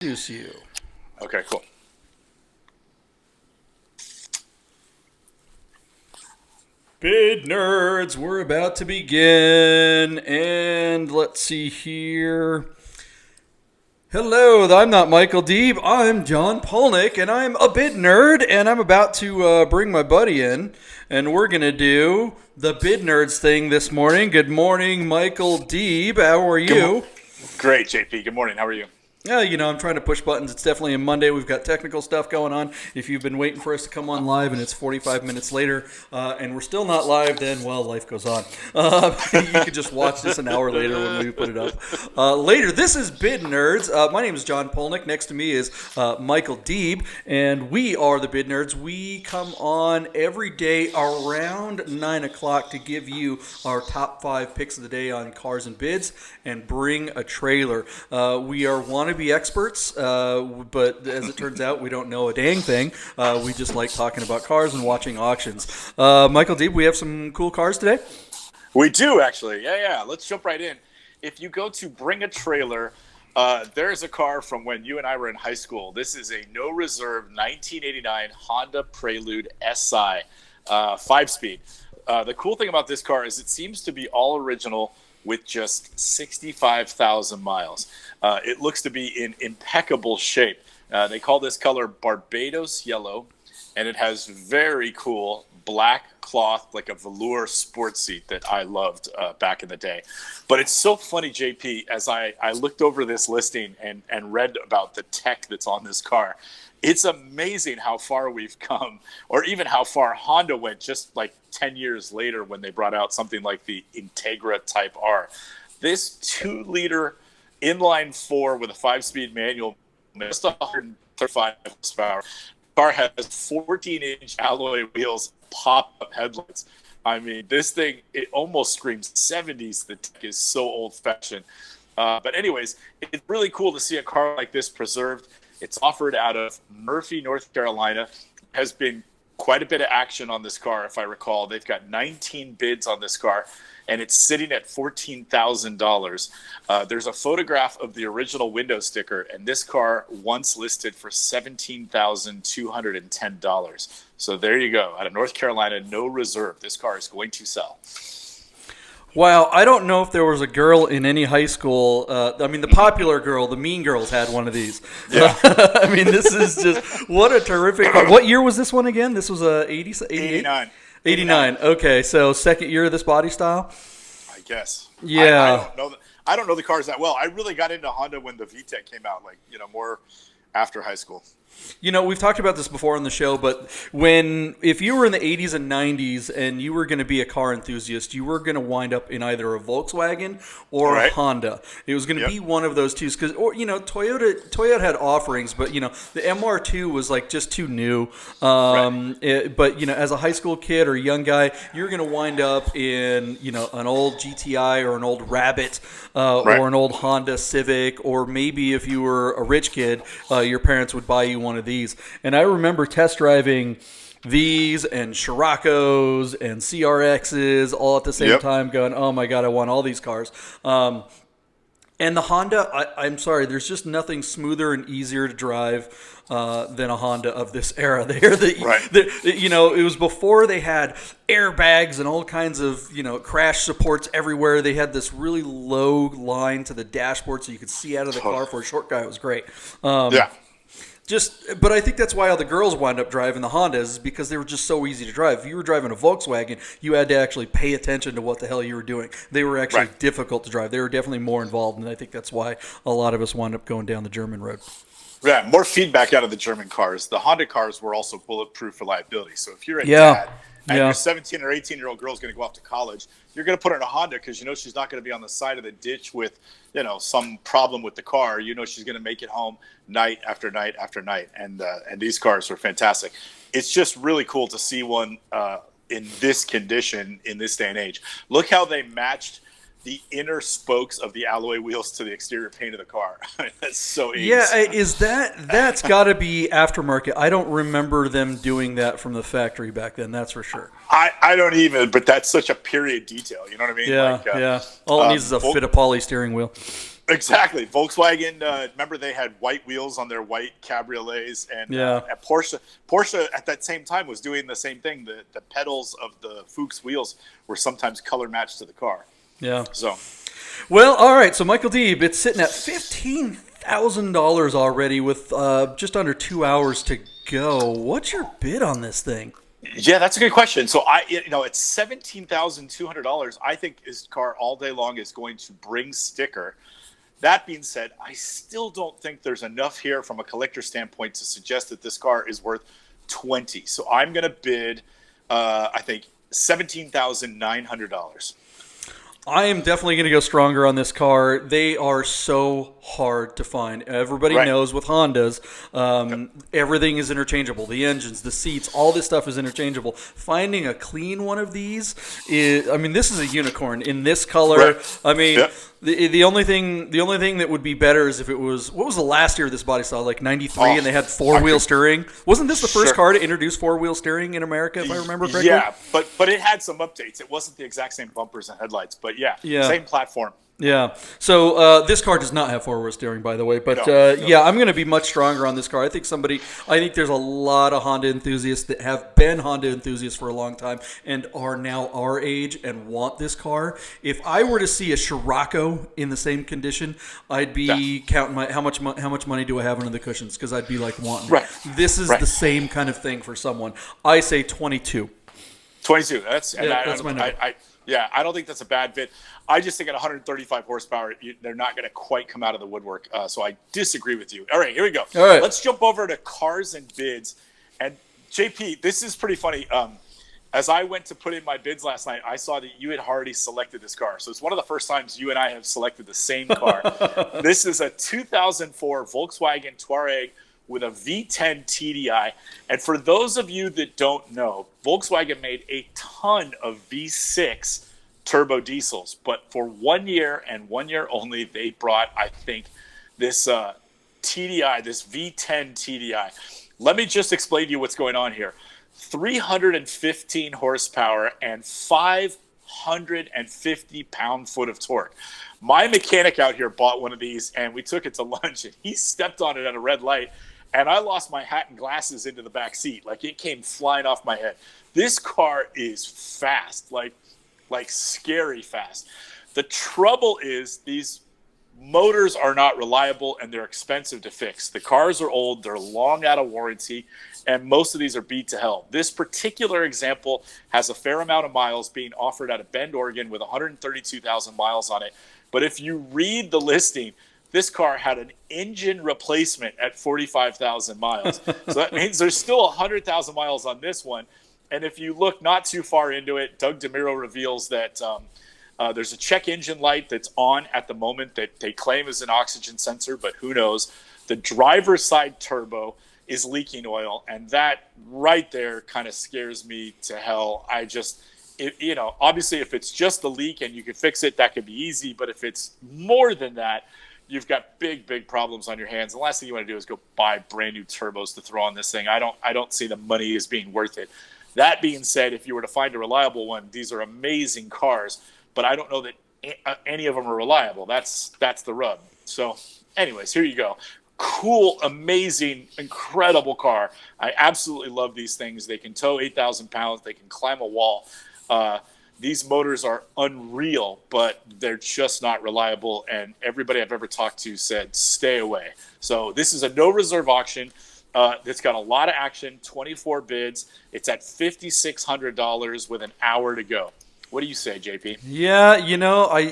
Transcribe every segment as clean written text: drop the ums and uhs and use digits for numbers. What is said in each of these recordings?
Introduce you. Okay, cool. Bid nerds, we're about to begin, and let's see here. Hello, I'm not Michael Deeb. I'm John Polnick, and I'm a bid nerd, and I'm about to bring my buddy in, and we're gonna do the bid nerds thing this morning. Good morning, Michael Deeb. How are you? Great, JP. Good morning. How are you? Yeah, I'm trying to push buttons. It's definitely a Monday. We've got technical stuff going on. If you've been waiting for us to come on live and it's 45 minutes later and we're still not live, then, well, life goes on. You could just watch this an hour later when we put it up. Later, this is Bid Nerds. My name is John Polnick. Next to me is Michael Deeb, and we are the Bid Nerds. We come on every day around 9 o'clock to give you our top 5 picks of the day on cars and bids and bring a trailer. We are wannabe experts, but as it turns out, we don't know a dang thing. We just like talking about cars and watching auctions. Michael Deeb, we have some cool cars today? We do, actually. Yeah. Let's jump right in. If you go to Bring a Trailer, there's a car from when you and I were in high school. This is a no-reserve 1989 Honda Prelude SI 5-speed. The cool thing about this car is it seems to be all original with just 65,000 miles. It looks to be in impeccable shape. They call this color Barbados Yellow, and it has very cool black cloth, like a velour sports seat that I loved back in the day. But it's so funny, JP, as I looked over this listing and read about the tech that's on this car. It's amazing how far we've come, or even how far Honda went just like 10 years later when they brought out something like the Integra Type R. This 2-liter inline 4 with a 5-speed manual, just 135 horsepower. The car has 14-inch alloy wheels, pop-up headlights. I mean, this thing, it almost screams 70s. The tech is so old-fashioned. But anyways, it's really cool to see a car like this preserved. It's offered out of Murphy, North Carolina. Has been quite a bit of action on this car, if I recall. They've got 19 bids on this car, and it's sitting at $14,000. There's a photograph of the original window sticker, and this car once listed for $17,210. So there you go. Out of North Carolina, no reserve. This car is going to sell. Wow, I don't know if there was a girl in any high school. The popular girl, the Mean Girls, had one of these. Yeah. I mean, this is just, what a terrific car. What year was this one again? This was 89. 89. Okay, so second year of this body style? I guess. Yeah. I don't know the cars that well. I really got into Honda when the VTEC came out, more after high school. We've talked about this before on the show, but if you were in the 80s and 90s and you were going to be a car enthusiast, you were going to wind up in either a Volkswagen or a Honda. It was going to be one of those two. Because, Toyota had offerings, but, the MR2 was like just too new. But, as a high school kid or young guy, you're going to wind up in, an old GTI or an old Rabbit or an old Honda Civic, or maybe if you were a rich kid, your parents would buy you one of these. And I remember test driving these and Scirocco's and CRX's all at the same time, going, oh my God, I want all these cars. And the Honda, I'm sorry, there's just nothing smoother and easier to drive than a Honda of this era. It was before they had airbags and all kinds of, crash supports everywhere. They had this really low line to the dashboard so you could see out of the car. For a short guy, it was great. But I think that's why all the girls wind up driving the Hondas, is because they were just so easy to drive. If you were driving a Volkswagen, you had to actually pay attention to what the hell you were doing. They were actually difficult to drive. They were definitely more involved, and I think that's why a lot of us wound up going down the German road. Yeah, more feedback out of the German cars. The Honda cars were also bulletproof reliability. So if you're a dad and your 17 or 18-year-old girl is going to go off to college, you're going to put her in a Honda because she's not going to be on the side of the ditch with, some problem with the car. She's going to make it home night after night after night. And these cars are fantastic. It's just really cool to see one in this condition in this day and age. Look how they matched the inner spokes of the alloy wheels to the exterior paint of the car. That's so easy. Yeah, that's got to be aftermarket. I don't remember them doing that from the factory back then, that's for sure. I don't even, but that's such a period detail, you know what I mean? Yeah, All it needs is a fit of poly steering wheel. Exactly. Volkswagen, remember they had white wheels on their white cabriolets, and at Porsche at that same time was doing the same thing. The pedals of the Fuchs wheels were sometimes color matched to the car. Yeah. So, well, all right. So Michael Deeb, it's sitting at $15,000 already with just under 2 hours to go. What's your bid on this thing? Yeah, that's a good question. So it's $17,200. I think this car all day long is going to bring sticker. That being said, I still don't think there's enough here from a collector standpoint to suggest that this car is worth $20,000. So I'm going to bid, I think, $17,900. I am definitely going to go stronger on this car. They are so hard to find. Everybody knows with Hondas, everything is interchangeable. The engines, the seats, all this stuff is interchangeable. Finding a clean one of these is, this is a unicorn in this color. Right. The only thing that would be better is if it was, what was the last year this body saw, like 93, and they had four-wheel steering? Wasn't this the first car to introduce four-wheel steering in America, if I remember correctly? Yeah, but it had some updates. It wasn't the exact same bumpers and headlights, but same platform. Yeah. So this car does not have four-wheel steering, by the way. But I'm going to be much stronger on this car. I think there's a lot of Honda enthusiasts that have been Honda enthusiasts for a long time and are now our age and want this car. If I were to see a Scirocco in the same condition, I'd be counting how much money do I have under the cushions, because I'd be like wanting it. This is the same kind of thing for someone. I say 22. 22. That's my number. I don't think that's a bad bid. I just think at 135 horsepower, they're not going to quite come out of the woodwork. So I disagree with you. All right, here we go. All right. Let's jump over to cars and bids. And JP, this is pretty funny. As I went to put in my bids last night, I saw that you had already selected this car. So it's one of the first times you and I have selected the same car. This is a 2004 Volkswagen Touareg with a V10 TDi. And for those of you that don't know, Volkswagen made a ton of V6 turbo diesels, but for 1 year and 1 year only, they brought, I think, this TDi, this V10 TDi. Let me just explain to you what's going on here. 315 horsepower and 550 pound-foot of torque. My mechanic out here bought one of these, and we took it to lunch, and he stepped on it at a red light, and I lost my hat and glasses into the back seat. Like, it came flying off my head. This car is fast, like scary fast. The trouble is these motors are not reliable, and they're expensive to fix. The cars are old, they're long out of warranty, and most of these are beat to hell. This particular example has a fair amount of miles being offered out of Bend, Oregon with 132,000 miles on it. But if you read the listing, this car had an engine replacement at 45,000 miles. So that means there's still 100,000 miles on this one. And if you look not too far into it, Doug DeMiro reveals that there's a check engine light that's on at the moment that they claim is an oxygen sensor, but who knows. The driver's side turbo is leaking oil, and that right there kind of scares me to hell. Obviously if it's just the leak and you can fix it, that could be easy. But if it's more than that, you've got big problems on your hands. The last thing you want to do is go buy brand new turbos to throw on this thing. I don't see the money as being worth it. That being said, if you were to find a reliable one, these are amazing cars, but I don't know that any of them are reliable. That's the rub. So anyways, here you go. Cool, amazing, incredible car. I absolutely love these things. They can tow 8,000 pounds. They can climb a wall. These motors are unreal, but they're just not reliable, and everybody I've ever talked to said stay away. So this is a no reserve auction. That's got a lot of action, 24 bids. It's at $5,600 with an hour to go. What do you say, JP? Yeah,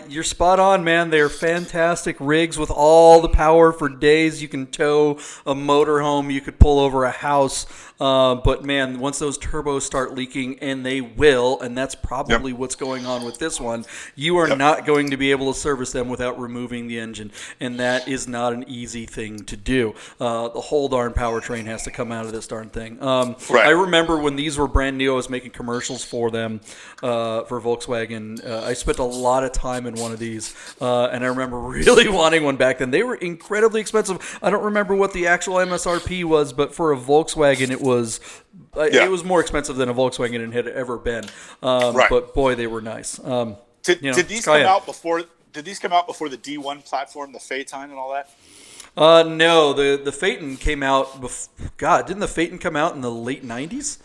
you're spot on, man. They're fantastic rigs with all the power for days. You can tow a motorhome. You could pull over a house. But, man, once those turbos start leaking, and they will, and that's probably what's going on with this one, you are not going to be able to service them without removing the engine. And that is not an easy thing to do. The whole darn powertrain has to come out of this darn thing. I remember when these were brand new, I was making commercials for them, for Volkswagen. I spent a lot of time in one of these, and I remember really wanting one back then. They were incredibly expensive. I don't remember what the actual MSRP was, but for a Volkswagen, it was more expensive than a Volkswagen had ever been. But boy, they were nice. Did these come out before did these come out before the D1 platform, the Phaeton and all that? No, the Phaeton came out. God, didn't the Phaeton come out in the late '90s?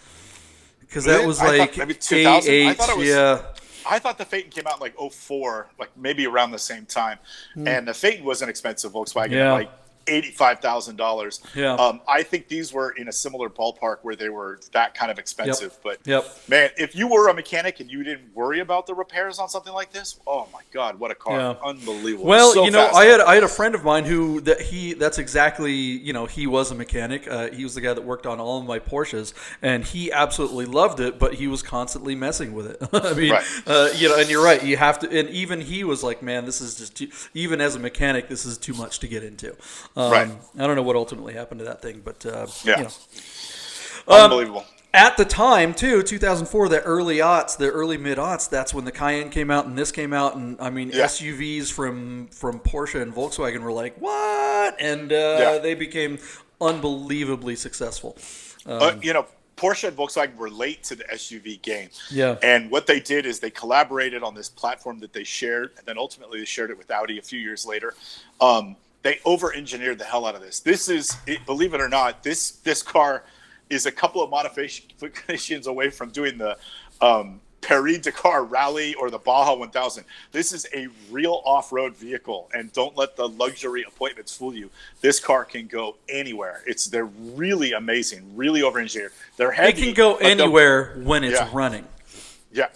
Because that was like maybe 2000. '88. Yeah. I thought the Phaeton came out in like 04, like maybe around the same time. And the Phaeton was an expensive Volkswagen, at like $85,000. Yeah. I think these were in a similar ballpark where they were that kind of expensive. But man, if you were a mechanic and you didn't worry about the repairs on something like this, oh my God, what a car! Yeah. Unbelievable. Well, so fast. I had a friend of mine who that's exactly, he was a mechanic. He was the guy that worked on all of my Porsches, and he absolutely loved it, but he was constantly messing with it. I mean, and you're right. You have to, and even he was like, man, this is just too, even as a mechanic, this is too much to get into. I don't know what ultimately happened to that thing, but unbelievable. At the time, too, 2004, the early mid-aughts, that's when the Cayenne came out and this came out, and I mean SUVs from Porsche and Volkswagen were like, what? And they became unbelievably successful. Porsche and Volkswagen were late to the SUV game. Yeah. And what they did is they collaborated on this platform that they shared, and then ultimately they shared it with Audi a few years later. They over-engineered the hell out of this. This is, believe it or not, this car is a couple of modifications away from doing the Paris-Dakar Rally or the Baja 1000. This is a real off-road vehicle, and don't let the luxury appointments fool you. This car can go anywhere. They're really amazing, really over-engineered. They're heavy. It can go anywhere when it's running. Yeah,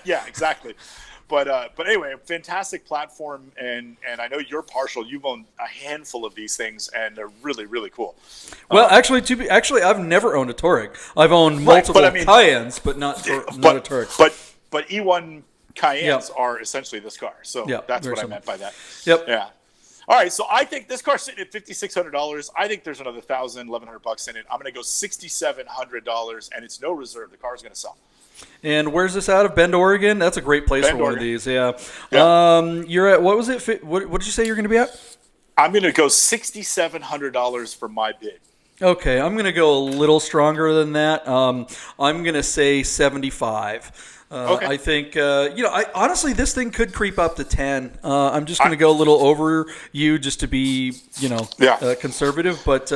yeah, exactly. But anyway, a fantastic platform, and I know you're partial. You've owned a handful of these things, and they're really, really cool. Well, actually, I've never owned a Touareg. I've owned multiple Cayennes, but not a Touareg. But E1 Cayennes are essentially this car, so that's what I meant by that. Yep. Yeah. All right, so I think this car's sitting at $5,600. I think there's another $1,000, $1,100 in it. I'm going to go $6,700, and it's no reserve. The car's going to sell. And where's this out of? Bend, Oregon? That's a great place for one of these. Yeah. You're at, what was it? What did you say you're going to be at? I'm going to go $6,700 for my bid. Okay, I'm going to go a little stronger than that. I'm going to say 75. Okay. I think, honestly, this thing could creep up to 10. I'm just going to go a little over you just to be, conservative. But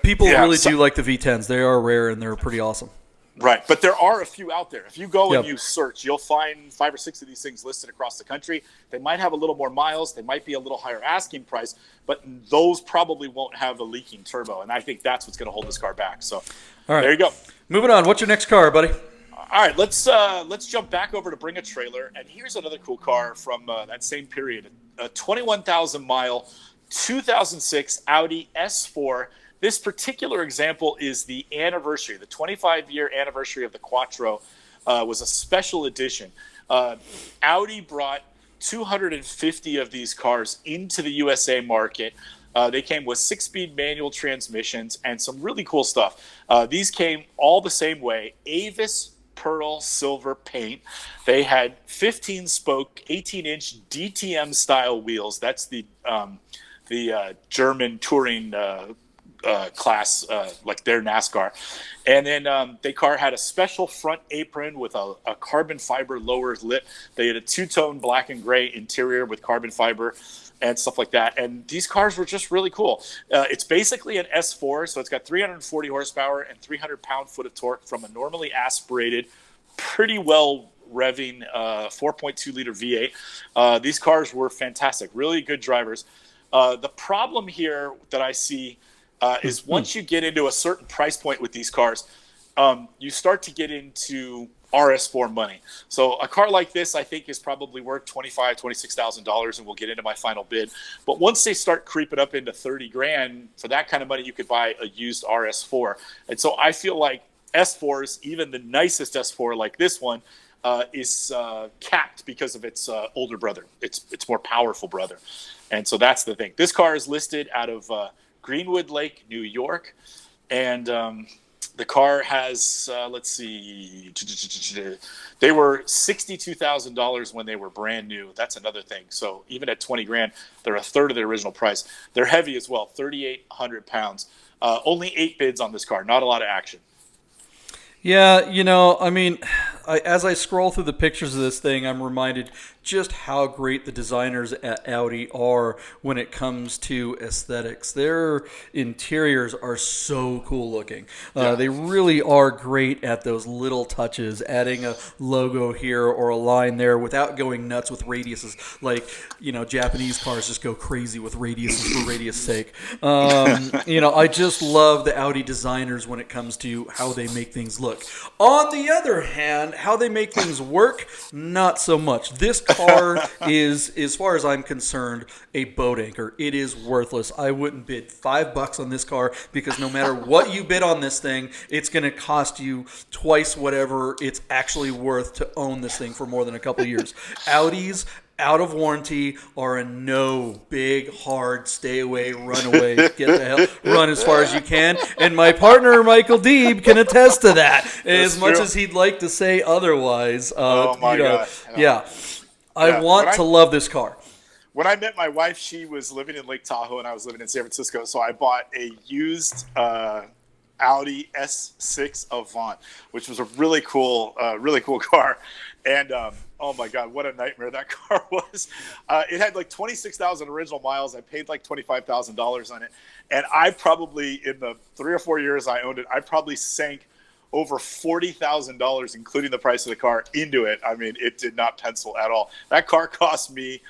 people really do like the V10s. They are rare and they're pretty awesome. Right, but there are a few out there. If you go and you search, you'll find 5 or 6 of these things listed across the country. They might have a little more miles. They might be a little higher asking price, but those probably won't have a leaking turbo, and I think that's what's going to hold this car back. So there you go. Moving on. What's your next car, buddy? All right, let's jump back over to Bring a Trailer, and here's another cool car from that same period, a 21,000-mile 2006 Audi S4. This particular example is the anniversary, the 25-year anniversary of the Quattro. Was a special edition. Audi brought 250 of these cars into the USA market. They came with 6-speed manual transmissions and some really cool stuff. These came all the same way, Avis pearl silver paint. They had 15-spoke, 18-inch DTM-style wheels. That's the German touring class, like their NASCAR. And then the car had a special front apron with a carbon fiber lower lip. They had a two-tone black and gray interior with carbon fiber and stuff like that. And these cars were just really cool. It's basically an S4, so it's got 340 horsepower and 300 pound-foot of torque from a normally aspirated, pretty well revving 4.2-liter V8. These cars were fantastic, really good drivers. The problem here that I see is once you get into a certain price point with these cars, you start to get into RS4 money. So a car like this, I think, is probably worth $25,000, $26,000, and we'll get into my final bid. But once they start creeping up into $30,000, for that kind of money, you could buy a used RS4. And so I feel like S4s, even the nicest S4 like this one, is capped because of its older brother, its more powerful brother. And so that's the thing. This car is listed out of Greenwood Lake, New York, and the car has, let's see, they were $62,000 when they were brand new. That's another thing. So even at $20,000, they're a third of their original price. They're heavy as well, 3,800 pounds. Only 8 bids on this car. Not a lot of action. Yeah, I mean, as I scroll through the pictures of this thing, I'm reminded just how great the designers at Audi are when it comes to aesthetics. Their interiors are so cool looking. They really are great at those little touches, adding a logo here or a line there without going nuts with radiuses. Like, Japanese cars just go crazy with radiuses for radius sake. I just love the Audi designers when it comes to how they make things look. On the other hand, how they make things work, not so much. This car is, as far as I'm concerned, a boat anchor. It is worthless. I wouldn't bid $5 on this car because no matter what you bid on this thing, it's going to cost you twice whatever it's actually worth to own this thing for more than a couple of years. Audis out of warranty are a no. Big, hard, stay away, run away, get the hell, run as far as you can. And my partner, Michael Deeb, can attest to that. As much as he'd like to say otherwise. God. Yeah. I want to love this car. When I met my wife, she was living in Lake Tahoe and I was living in San Francisco. So I bought a used Audi S6 Avant, which was a really cool car. And oh my God, what a nightmare that car was. It had like 26,000 original miles. I paid like $25,000 on it. And I probably, in the 3 or 4 years I owned it, I probably sank over $40,000, including the price of the car, into it. I mean, it did not pencil at all. That car cost me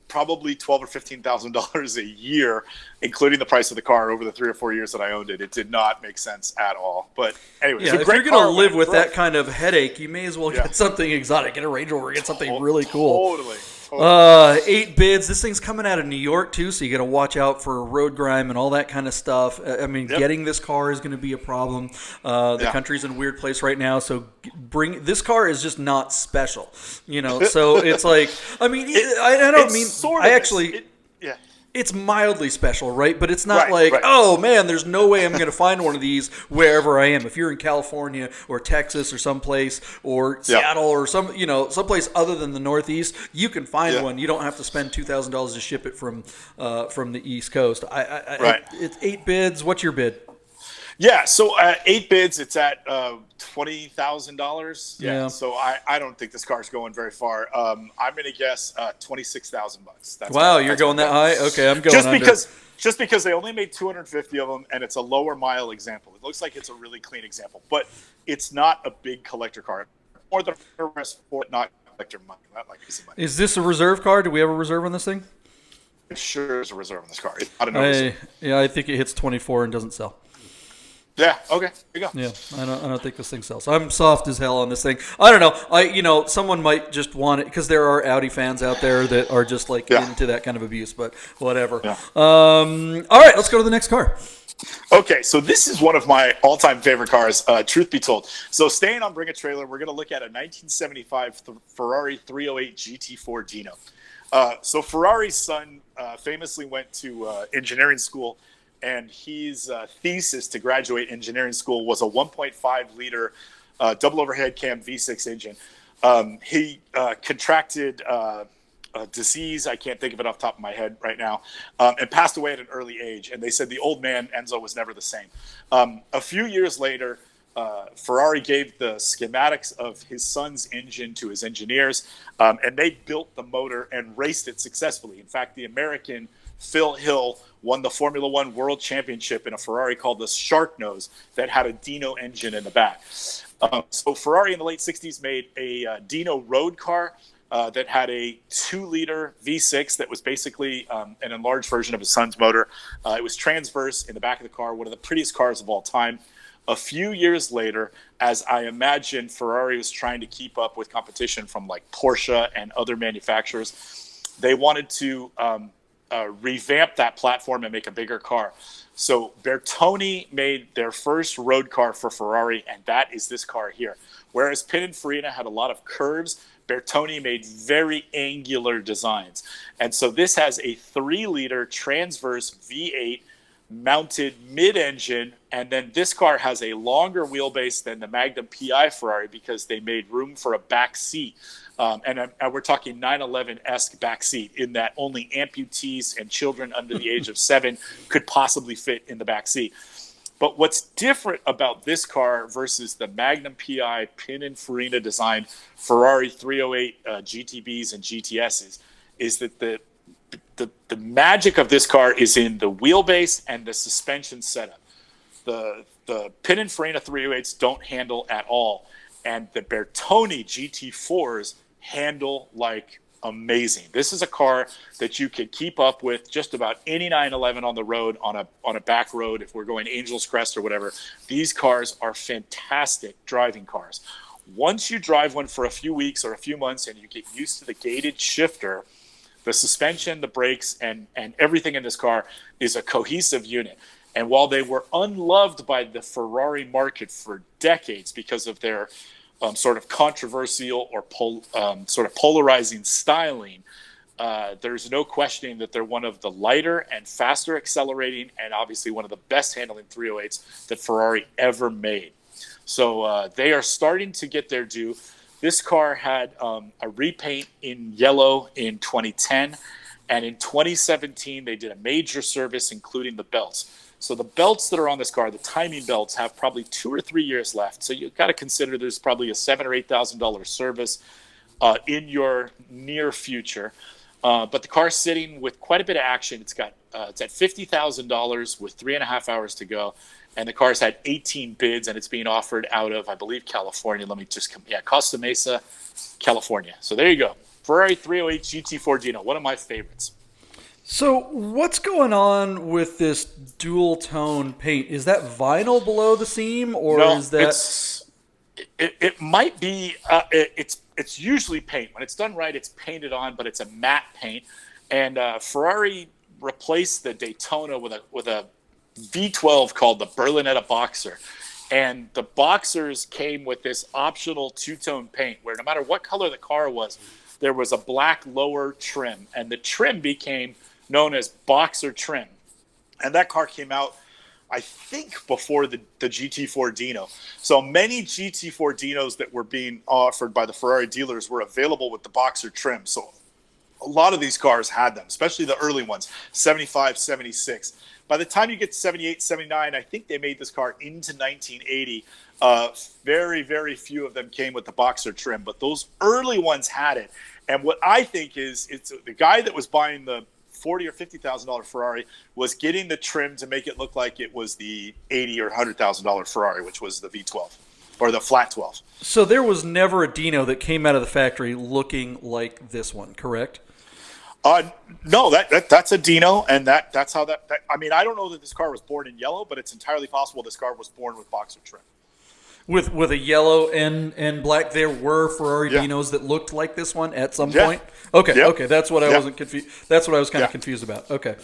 probably $12,000 or $15,000 a year, including the price of the car over the 3 or 4 years that I owned it. It did not make sense at all. But anyway, if you're going to live with that kind of headache, you may as well get something exotic. Get a Range Rover. Get something really cool. Totally. 8 bids. This thing's coming out of New York too, so you got to watch out for road grime and all that kind of stuff. I mean, getting this car is going to be a problem. The country's in a weird place right now, so this car is just not special, So it's like, I mean, it's mildly special, right? But it's not oh man, there's no way I'm going to find one of these wherever I am. If you're in California or Texas or someplace or Seattle or someplace other than the Northeast, you can find one. You don't have to spend $2,000 to ship it from the East Coast. It's 8 bids. What's your bid? Yeah, so 8 bids, it's at $20,000. Yeah, so I don't think this car's going very far. I'm going to guess $26,000. Wow, you're going that high? Okay, I'm going under. Just because they only made 250 of them, and it's a lower mile example. It looks like it's a really clean example, but it's not a big collector car. Or the rest for it, not collector money, not like easy money. Is this a reserve car? Do we have a reserve on this thing? Sure, there's a reserve on this car. I don't know. I think it hits 24 and doesn't sell. Yeah. Okay. There you go. Yeah. I don't think this thing sells. I'm soft as hell on this thing. I don't know. Someone might just want it because there are Audi fans out there that are just into that kind of abuse. But whatever. Yeah. All right. Let's go to the next car. Okay. So this is one of my all-time favorite cars. Truth be told. So staying on Bring a Trailer, we're going to look at a 1975 Ferrari 308 GT4 Dino. So Ferrari's son famously went to engineering school. And his thesis to graduate engineering school was a 1.5-liter double overhead cam V6 engine. He contracted a disease, I can't think of it off the top of my head right now, and passed away at an early age. And they said the old man, Enzo, was never the same. A few years later, Ferrari gave the schematics of his son's engine to his engineers, and they built the motor and raced it successfully. In fact, the American Phil Hill won the Formula One World Championship in a Ferrari called the Shark Nose that had a Dino engine in the back. So Ferrari in the late 60s made a Dino road car that had a 2-liter V6 that was basically an enlarged version of his son's motor. It was transverse in the back of the car, one of the prettiest cars of all time. A few years later, as I imagine Ferrari was trying to keep up with competition from like Porsche and other manufacturers, they wanted to revamp that platform and make a bigger car. So Bertoni made their first road car for Ferrari, and that is this car here. Whereas Pininfarina had a lot of curves, Bertoni made very angular designs. And so this has a 3-liter transverse V8 mounted mid-engine, and then this car has a longer wheelbase than the Magnum PI Ferrari because they made room for a back seat. And we're talking 911-esque backseat in that only amputees and children under the age of 7 could possibly fit in the back seat. But what's different about this car versus the Magnum PI Pininfarina designed Ferrari 308 GTBs and GTSs is that the magic of this car is in the wheelbase and the suspension setup. The Pininfarina 308s don't handle at all, and the Bertone GT4s handle like amazing. This is a car that you could keep up with just about any 911 on the road, on a back road, if we're going Angel's Crest or whatever. These cars are fantastic driving cars. Once you drive one for a few weeks or a few months and you get used to the gated shifter, the suspension, the brakes, and everything in this car is a cohesive unit. And while they were unloved by the Ferrari market for decades because of their sort of controversial or sort of polarizing styling, there's no questioning that they're one of the lighter and faster accelerating and obviously one of the best handling 308s that Ferrari ever made. So they are starting to get their due. This car had a repaint in yellow in 2010, and in 2017 they did a major service, including the belts. So the belts that are on this car, the timing belts, have probably 2 or 3 years left. So you've got to consider there's probably a $7,000 or $8,000 service in your near future. But the car's sitting with quite a bit of action. It's at $50,000 with 3.5 hours to go. And the car's had 18 bids, and it's being offered out of, I believe, California. Costa Mesa, California. So there you go. Ferrari 308 GT4 Dino, one of my favorites. So what's going on with this dual tone paint? Is that vinyl below the seam, or is that? It might be. It's usually paint. When it's done right, it's painted on, but it's a matte paint. And Ferrari replaced the Daytona with a V12 called the Berlinetta Boxer. And the Boxers came with this optional two-tone paint where no matter what color the car was, there was a black lower trim. And the trim became known as Boxer trim. And that car came out, I think, before the GT4 Dino. So many GT4 Dinos that were being offered by the Ferrari dealers were available with the Boxer trim. So a lot of these cars had them, especially the early ones, 75, 76. By the time you get to 78, 79, I think they made this car into 1980. Very, very few of them came with the Boxer trim, but those early ones had it. And what I think is, it's the guy that was buying the $40,000 or $50,000 Ferrari was getting the trim to make it look like it was the $80,000 or $100,000 Ferrari, which was the V12 or the flat 12. So there was never a Dino that came out of the factory looking like this one, correct? No, that's a Dino, and that's how that. I mean, I don't know that this car was born in yellow, but it's entirely possible this car was born with Boxer trim. With a yellow and black, there were Ferrari Dinos that looked like this one at some point. Okay, that's what I wasn't confused. That's what I was kind of confused about. Okay,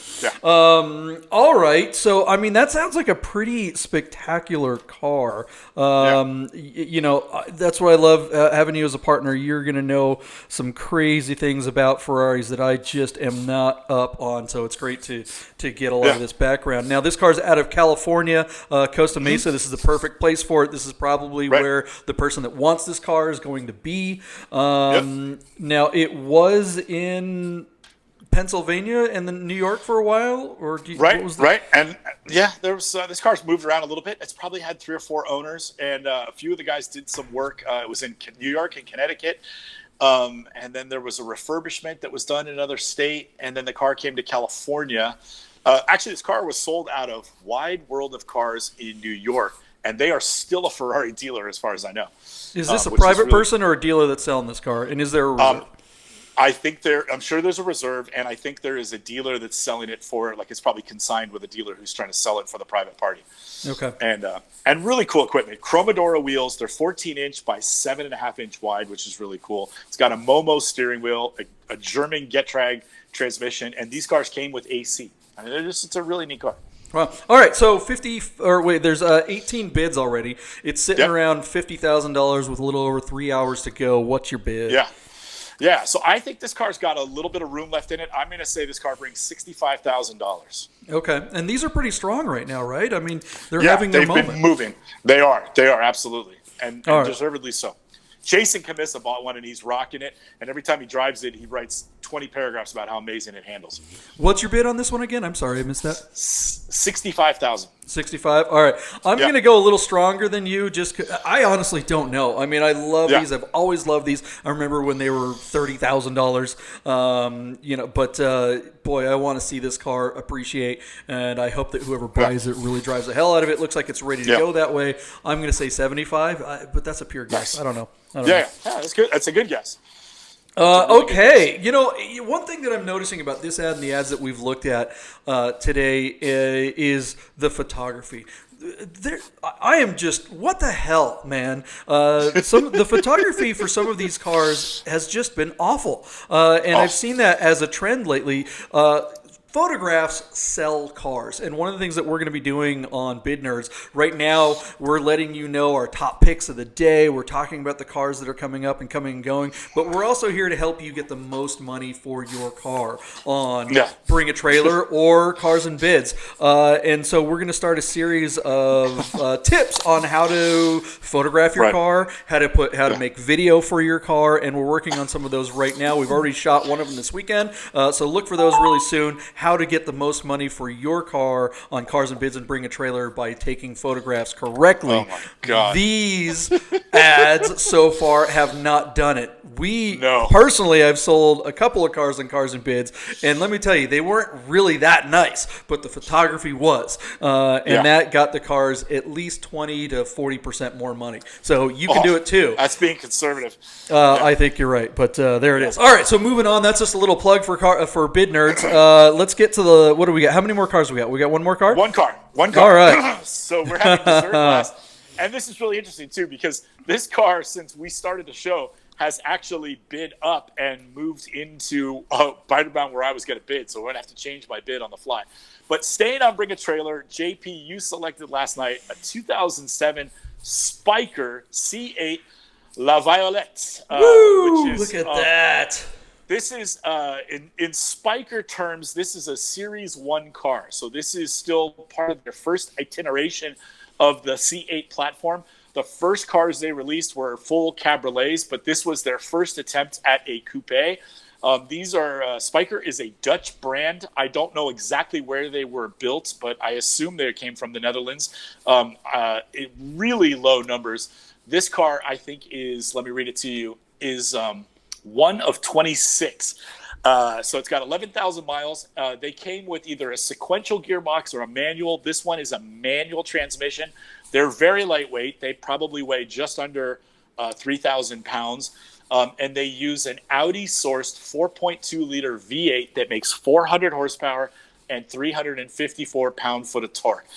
all right. So I mean, that sounds like a pretty spectacular car. You know, that's what I love having you as a partner. You're going to know some crazy things about Ferraris that I just am not up on. So it's great to get a lot of this background. Now, this car's out of California, Costa Mesa. This is the perfect place for it. This is probably where the person that wants this car is going to be. Now, it was in Pennsylvania and then New York for a while, or and there was this car's moved around a little bit. It's probably had 3 or 4 owners, and a few of the guys did some work. It was in New York and Connecticut, and then there was a refurbishment that was done in another state, and then the car came to California. Actually, this car was sold out of Wide World of Cars in New York, and they are still a Ferrari dealer as far as I know. Is this a private person or a dealer that's selling this car? And is there a reserve? I'm sure there's a reserve, and I think there is a dealer that's selling it for, like, it's probably consigned with a dealer who's trying to sell it for the private party. Okay. And really cool equipment. Chromodora wheels. They're 14-inch by 7.5-inch wide, which is really cool. It's got a Momo steering wheel, a German Getrag transmission, and these cars came with AC. I mean, it's a really neat car. Well, all right. So there's 18 bids already. It's sitting around $50,000 with a little over 3 hours to go. What's your bid? Yeah. So I think this car's got a little bit of room left in it. I'm going to say this car brings $65,000. Okay, and these are pretty strong right now, right? I mean, they're having their moment. They've been moving. They are absolutely, and deservedly so. Jason Camissa bought one, and he's rocking it. And every time he drives it, he writes 20 paragraphs about how amazing it handles. What's your bid on this one again? I'm sorry, I missed that. $65,000. 65. All right. I'm going to go a little stronger than you just 'cause I honestly don't know. I mean, I love these. I've always loved these. I remember when they were $30,000. But boy, I want to see this car appreciate, and I hope that whoever buys it really drives the hell out of it. Looks like it's ready to go that way. I'm going to say 75, but that's a pure guess. I don't know. Yeah, that's good. That's a good guess. Okay. One thing that I'm noticing about this ad and the ads that we've looked at today is the photography. I am just, what the hell, man? The photography for some of these cars has just been awful. I've seen that as a trend lately. Photographs sell cars, and one of the things that we're going to be doing on Bid Nerds right now, we're letting you know our top picks of the day. We're talking about the cars that are coming up and coming and going, but we're also here to help you get the most money for your car on Bring a Trailer or Cars and Bids. And so we're going to start a series of tips on how to photograph your car, how to make video for your car, and we're working on some of those right now. We've already shot one of them this weekend, so look for those really soon. How to get the most money for your car on Cars and Bids and Bring a Trailer by taking photographs correctly. Oh my God. These ads so far have not done it. Personally, I've sold a couple of cars on Cars and Bids, and let me tell you, they weren't really that nice, but the photography was. That got the cars at least 20 to 40% more money. So you can do it too. That's being conservative. I think you're right, but there it is. All right, so moving on. That's just a little plug for Bid Nerds. Let's get to what do we got? How many more cars we got? We got one more car? One car. All right. So we're having dessert last. And this is really interesting, too, because this car, since we started the show, has actually bid up and moved into right around where I was going to bid. So we're going to have to change my bid on the fly. But staying on Bring a Trailer, JP, you selected last night a 2007 Spyker C8 La Violette. Woo! Which is, look at that. This is, in Spyker terms, this is a Series 1 car. So this is still part of their first iteration of the C8 platform. The first cars they released were full cabriolets, but this was their first attempt at a coupe. These are, Spyker is a Dutch brand. I don't know exactly where they were built, but I assume they came from the Netherlands. Really low numbers. This car, I think, is, let me read it to you, is one of 26. So it's got 11,000 miles. They came with either a sequential gearbox or a manual. This one is a manual transmission. They're very lightweight. They probably weigh just under 3,000 pounds. And they use an Audi-sourced 4.2-liter V8 that makes 400 horsepower and 354 pound-foot of torque.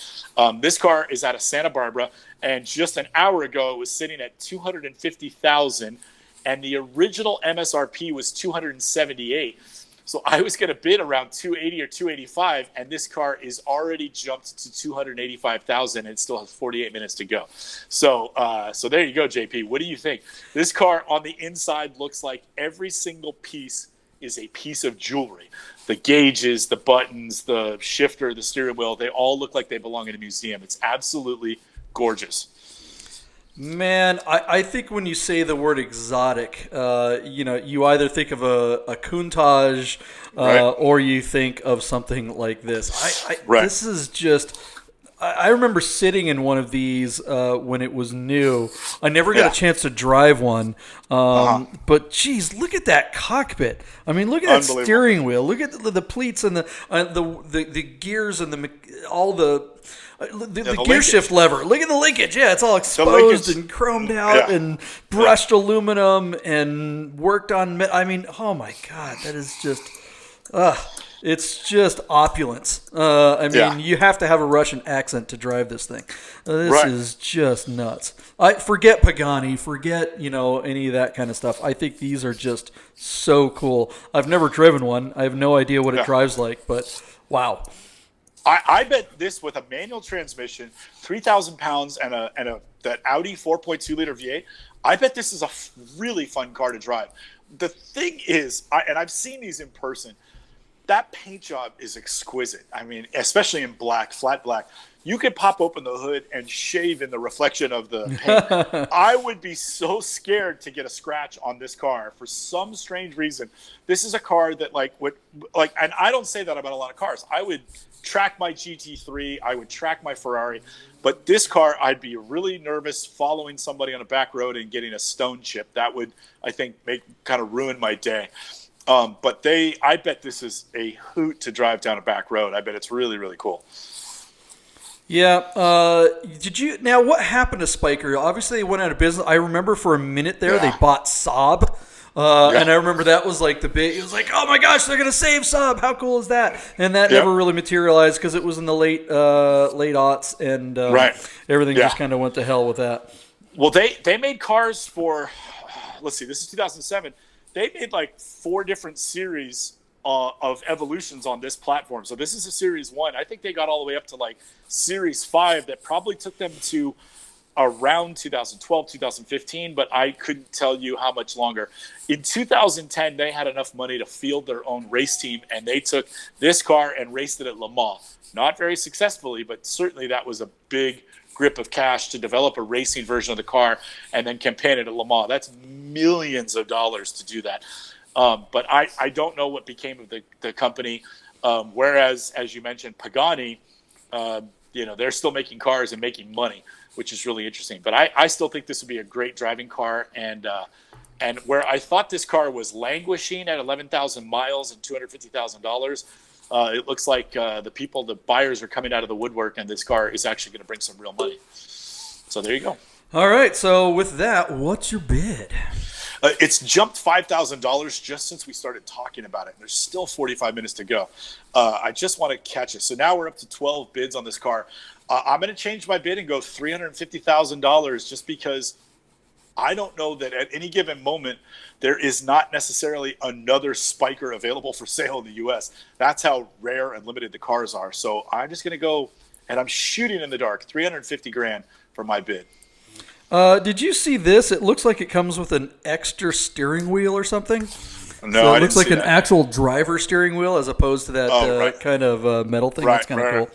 This car is out of Santa Barbara, and just an hour ago it was sitting at 250,000. And the original MSRP was 278. So I was going to bid around 280 or 285, and this car is already jumped to 285,000 and still has 48 minutes to go. So there you go, JP. What do you think? This car on the inside looks like every single piece is a piece of jewelry. The gauges, the buttons, the shifter, the steering wheel, they all look like they belong in a museum. It's absolutely gorgeous. Man, I think when you say the word exotic, you either think of a Countach or you think of something like this. This is just... I remember sitting in one of these when it was new. I never got a chance to drive one. But, geez, look at that cockpit. I mean, look at that steering wheel. Look at the pleats and the gears and all the gear shift lever. Look at the linkage. Yeah, it's all exposed and chromed out and brushed aluminum and worked on. I mean, oh my God, that is just, it's just opulence. I mean, you have to have a Russian accent to drive this thing. This is just nuts. Forget Pagani, forget any of that kind of stuff. I think these are just so cool. I've never driven one. I have no idea what it drives like, but wow. I bet this with a manual transmission, 3,000 pounds, and that Audi 4.2-liter V8, I bet this is a really fun car to drive. The thing is, and I've seen these in person, that paint job is exquisite. I mean, especially in black, flat black. you could pop open the hood and shave in the reflection of the paint. I would be so scared to get a scratch on this car for some strange reason. This is a car that and I don't say that about a lot of cars. I would track my GT3, I would track my Ferrari, but this car, I'd be really nervous following somebody on a back road and getting a stone chip. That would, I think, kind of ruin my day. But I bet this is a hoot to drive down a back road. I bet it's really, really cool. Yeah. Now what happened to Spyker? Obviously they went out of business. I remember for a minute there they bought Saab. And I remember that was like the big, it was like, oh my gosh, they're going to save Saab. How cool is that? And that never really materialized because it was in the late aughts and everything just kind of went to hell with that. Well, they made cars for, let's see, this is 2007. They made like 4 different series of evolutions on this platform. So this is a Series 1. I think they got all the way up to like Series 5 that probably took them to around 2012, 2015, but I couldn't tell you how much longer. In 2010, they had enough money to field their own race team, and they took this car and raced it at Le Mans. Not very successfully, but certainly that was a big grip of cash to develop a racing version of the car and then campaign it at Le Mans. That's millions of dollars to do that. But I don't know what became of the company. Whereas, as you mentioned, Pagani, they're still making cars and making money, which is really interesting. But I still think this would be a great driving car. And where I thought this car was languishing at 11,000 miles and $250,000, it looks like the buyers are coming out of the woodwork, and this car is actually going to bring some real money. So there you go. All right. So with that, what's your bid? It's jumped $5,000 just since we started talking about it. There's still 45 minutes to go. I just want to catch it. So now we're up to 12 bids on this car. I'm going to change my bid and go $350,000 just because I don't know that at any given moment there is not necessarily another Spyker available for sale in the U.S. That's how rare and limited the cars are. So I'm just going to go, and I'm shooting in the dark, $350,000 for my bid. Did you see this? It looks like it comes with an extra steering wheel or something. No, so it looks like an actual driver steering wheel as opposed to that kind of metal thing. That's kind of cool.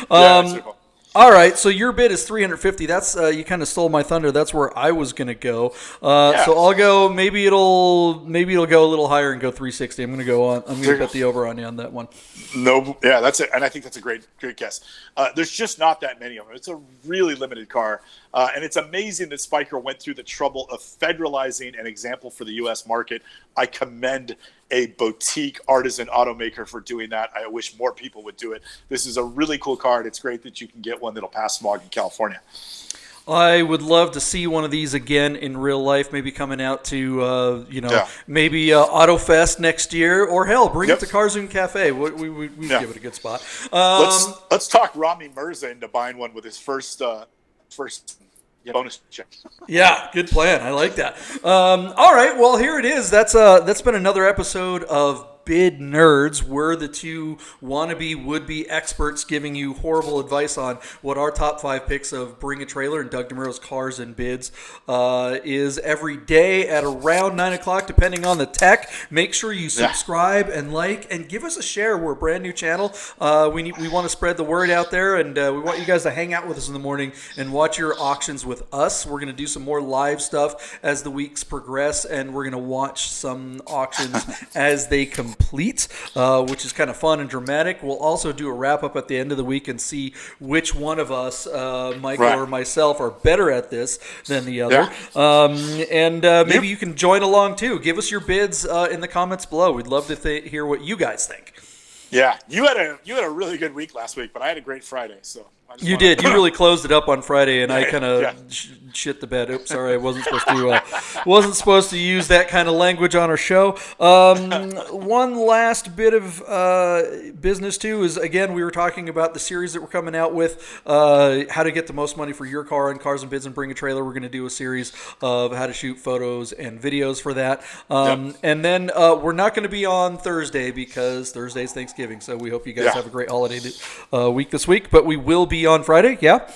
That's super cool. All right, so your bid is $350. That's you kind of stole my thunder. That's where I was going to go. So I'll go. Maybe it'll go a little higher and go $360. I'm going to bet the over on you on that one. No, yeah, that's it, and I think that's a great guess. There's just not that many of them. It's a really limited car, and it's amazing that Spyker went through the trouble of federalizing an example for the U.S. market. I commend a boutique artisan automaker for doing that. I wish more people would do it. This is a really cool car, and it's great that you can get one that'll pass smog in California. I would love to see one of these again in real life, maybe coming out to, maybe AutoFest next year, or hell, bring it to Carzoon Cafe. We give it a good spot. Let's talk Rami Mirza into buying one with his first bonus check. Yeah, good plan. I like that. All right, well, here it is. That's been another episode of Bid Nerds. We're the two wannabe, would-be experts giving you horrible advice on what our top 5 picks of Bring a Trailer and Doug DeMuro's Cars and Bids is every day at around 9 o'clock, depending on the tech. Make sure you subscribe and like and give us a share. We're a brand new channel. We want to spread the word out there, and we want you guys to hang out with us in the morning and watch your auctions with us. We're going to do some more live stuff as the weeks progress, and we're going to watch some auctions as they complete, which is kind of fun and dramatic. We'll also do a wrap-up at the end of the week and see which one of us, Michael or myself, are better at this than the other. Maybe you can join along too. Give us your bids in the comments below. We'd love to hear what you guys think. Yeah, you had a really good week last week, but I had a great Friday. So you did. You really closed it up on Friday, and I kind of shit the bed. Oops, sorry, I wasn't supposed to use that kind of language on our show. One last bit of business too is, again, we were talking about the series that we're coming out with, how to get the most money for your car on Cars and Bids and Bring a Trailer. We're going to do a series of how to shoot photos and videos for that, and then we're not going to be on Thursday because Thursday's Thanksgiving. So we hope you guys have a great holiday week this week, but we will be on Friday. Yeah,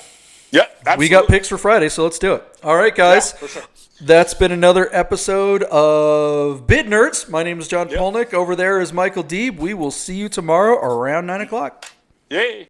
absolutely. We got picks for Friday, so let's do it. All right, guys. Yeah, for sure. That's been another episode of Bid Nerds. My name is John Polnick. Over there is Michael Deeb. We will see you tomorrow around 9 o'clock. Yay.